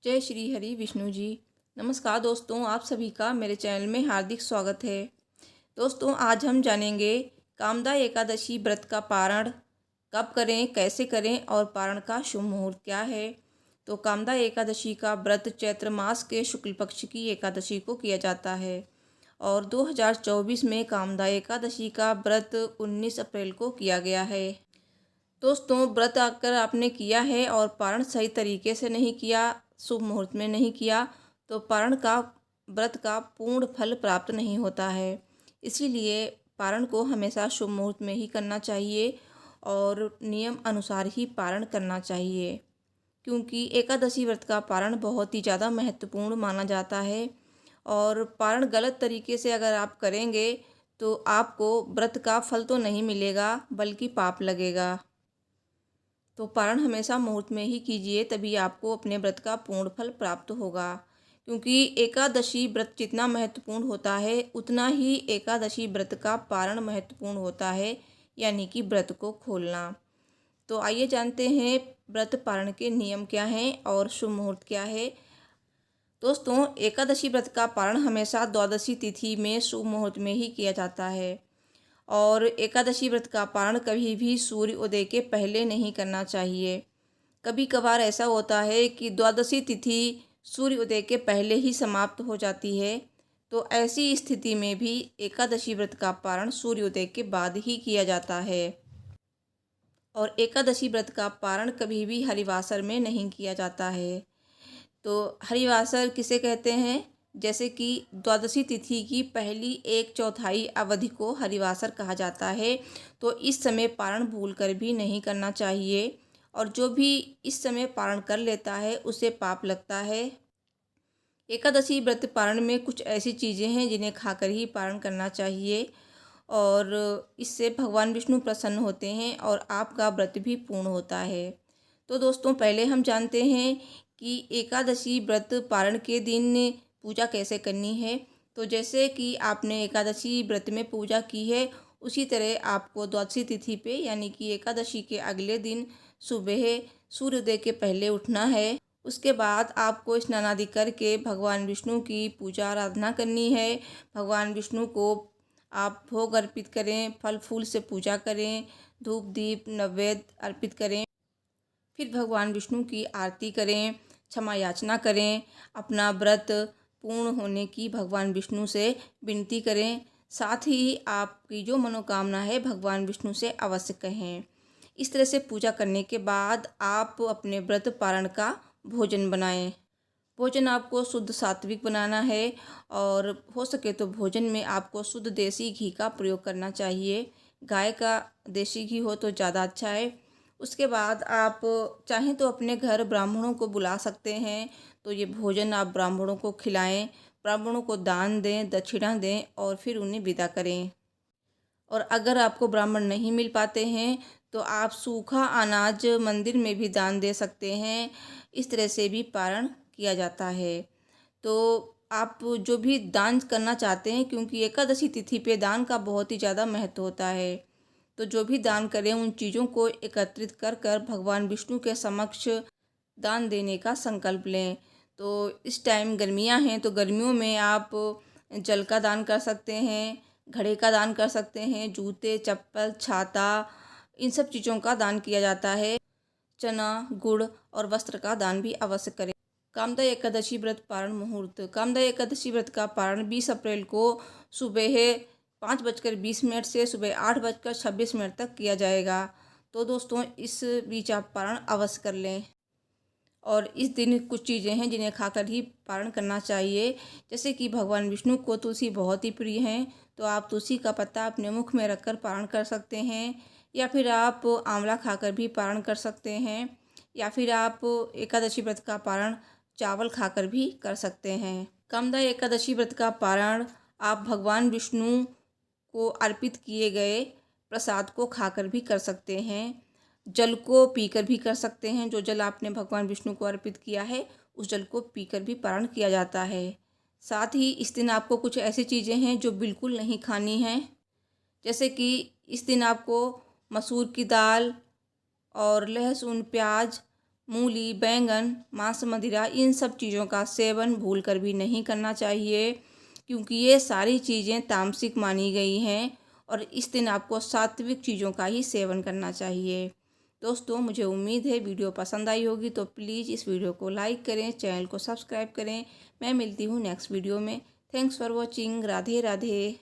जय श्री हरि विष्णु जी। नमस्कार दोस्तों, आप सभी का मेरे चैनल में हार्दिक स्वागत है। दोस्तों, आज हम जानेंगे कामदा एकादशी व्रत का पारण कब करें, कैसे करें और पारण का शुभ मुहूर्त क्या है। तो कामदा एकादशी का व्रत चैत्र मास के शुक्ल पक्ष की एकादशी को किया जाता है और 2024 में कामदा एकादशी का व्रत 19 अप्रैल को किया गया है। दोस्तों, व्रत अगर आपने किया है और पारण सही तरीके से नहीं किया, शुभ मुहूर्त में नहीं किया, तो पारण का व्रत का पूर्ण फल प्राप्त नहीं होता है। इसीलिए पारण को हमेशा शुभ मुहूर्त में ही करना चाहिए और नियम अनुसार ही पारण करना चाहिए, क्योंकि एकादशी व्रत का पारण बहुत ही ज़्यादा महत्वपूर्ण माना जाता है। और पारण गलत तरीके से अगर आप करेंगे तो आपको व्रत का फल तो नहीं मिलेगा, बल्कि पाप लगेगा। तो पारण हमेशा मुहूर्त में ही कीजिए, तभी आपको अपने व्रत का पूर्ण फल प्राप्त होगा। क्योंकि एकादशी व्रत जितना महत्वपूर्ण होता है, उतना ही एकादशी व्रत का पारण महत्वपूर्ण होता है, यानी कि व्रत को खोलना। तो आइए जानते हैं व्रत पारण के नियम क्या हैं और शुभ मुहूर्त क्या है। दोस्तों, एकादशी व्रत का पारण हमेशा द्वादशी तिथि में शुभ मुहूर्त में ही किया जाता है और एकादशी व्रत का पारण कभी भी सूर्य उदय के पहले नहीं करना चाहिए। कभी कभार ऐसा होता है कि द्वादशी तिथि सूर्य उदय के पहले ही समाप्त हो जाती है, तो ऐसी स्थिति में भी एकादशी व्रत का पारण सूर्योदय के बाद ही किया जाता है। और एकादशी व्रत का पारण कभी भी हरिवासर में नहीं किया जाता है। तो हरिवासर किसे कहते हैं? जैसे कि द्वादशी तिथि की पहली 1/4 अवधि को हरिवासर कहा जाता है। तो इस समय पारण भूल कर भी नहीं करना चाहिए और जो भी इस समय पारण कर लेता है उसे पाप लगता है। एकादशी व्रत पारण में कुछ ऐसी चीज़ें हैं जिन्हें खाकर ही पारण करना चाहिए और इससे भगवान विष्णु प्रसन्न होते हैं और आपका व्रत भी पूर्ण होता है। तो दोस्तों, पहले हम जानते हैं कि एकादशी व्रत पारण के दिन पूजा कैसे करनी है। तो जैसे कि आपने एकादशी व्रत में पूजा की है, उसी तरह आपको द्वादशी तिथि पे यानी कि एकादशी के अगले दिन सुबह सूर्योदय के पहले उठना है। उसके बाद आपको स्नान आदि करके भगवान विष्णु की पूजा आराधना करनी है। भगवान विष्णु को आप भोग अर्पित करें, फल फूल से पूजा करें, धूप दीप नैवेद्य अर्पित करें। फिर भगवान विष्णु की आरती करें, क्षमा याचना करें, अपना व्रत पूर्ण होने की भगवान विष्णु से विनती करें। साथ ही आपकी जो मनोकामना है भगवान विष्णु से अवश्य कहें। इस तरह से पूजा करने के बाद आप अपने व्रत पारण का भोजन बनाएं। भोजन आपको शुद्ध सात्विक बनाना है और हो सके तो भोजन में आपको शुद्ध देसी घी का प्रयोग करना चाहिए। गाय का देसी घी हो तो ज़्यादा अच्छा है। उसके बाद आप चाहें तो अपने घर ब्राह्मणों को बुला सकते हैं, तो ये भोजन आप ब्राह्मणों को खिलाएं, ब्राह्मणों को दान दें, दक्षिणा दें और फिर उन्हें विदा करें। और अगर आपको ब्राह्मण नहीं मिल पाते हैं तो आप सूखा अनाज मंदिर में भी दान दे सकते हैं। इस तरह से भी पारण किया जाता है। तो आप जो भी दान करना चाहते हैं, क्योंकि एकादशी तिथि पे दान का बहुत ही ज़्यादा महत्व होता है, तो जो भी दान करें उन चीज़ों को एकत्रित कर कर भगवान विष्णु के समक्ष दान देने का संकल्प लें। तो इस टाइम गर्मियां हैं, तो गर्मियों में आप जल का दान कर सकते हैं, घड़े का दान कर सकते हैं, जूते चप्पल छाता इन सब चीज़ों का दान किया जाता है। चना गुड़ और वस्त्र का दान भी अवश्य करें। कामदा एकादशी व्रत पारण मुहूर्त। कामदा एकादशी व्रत का पारण 20 अप्रैल को सुबह 5:20 से सुबह 8:26 तक किया जाएगा। तो दोस्तों, इस बीच आप पारण अवश्य कर लें। और इस दिन कुछ चीज़ें हैं जिन्हें खाकर ही पारण करना चाहिए। जैसे कि भगवान विष्णु को तुलसी बहुत ही प्रिय हैं, तो आप तुलसी का पत्ता अपने मुख में रखकर पारण कर सकते हैं, या फिर आप आंवला खाकर भी पारण कर सकते हैं, या फिर आप एकादशी व्रत का पारण चावल खाकर भी कर सकते हैं। कामदा एकादशी व्रत का पारण आप भगवान विष्णु को अर्पित किए गए प्रसाद को खाकर भी कर सकते हैं। जल को पीकर भी कर सकते हैं। जो जल आपने भगवान विष्णु को अर्पित किया है उस जल को पीकर भी पारण किया जाता है। साथ ही इस दिन आपको कुछ ऐसी चीज़ें हैं जो बिल्कुल नहीं खानी हैं। जैसे कि इस दिन आपको मसूर की दाल और लहसुन प्याज मूली, बैंगन, मांस, मदिरा, इन सब चीज़ों का सेवन भूलकर भी नहीं करना चाहिए, क्योंकि ये सारी चीज़ें तामसिक मानी गई हैं और इस दिन आपको सात्विक चीज़ों का ही सेवन करना चाहिए। दोस्तों, मुझे उम्मीद है वीडियो पसंद आई होगी, तो प्लीज़ इस वीडियो को लाइक करें, चैनल को सब्सक्राइब करें। मैं मिलती हूँ नेक्स्ट वीडियो में। Thanks for watching. Radhe Radhe.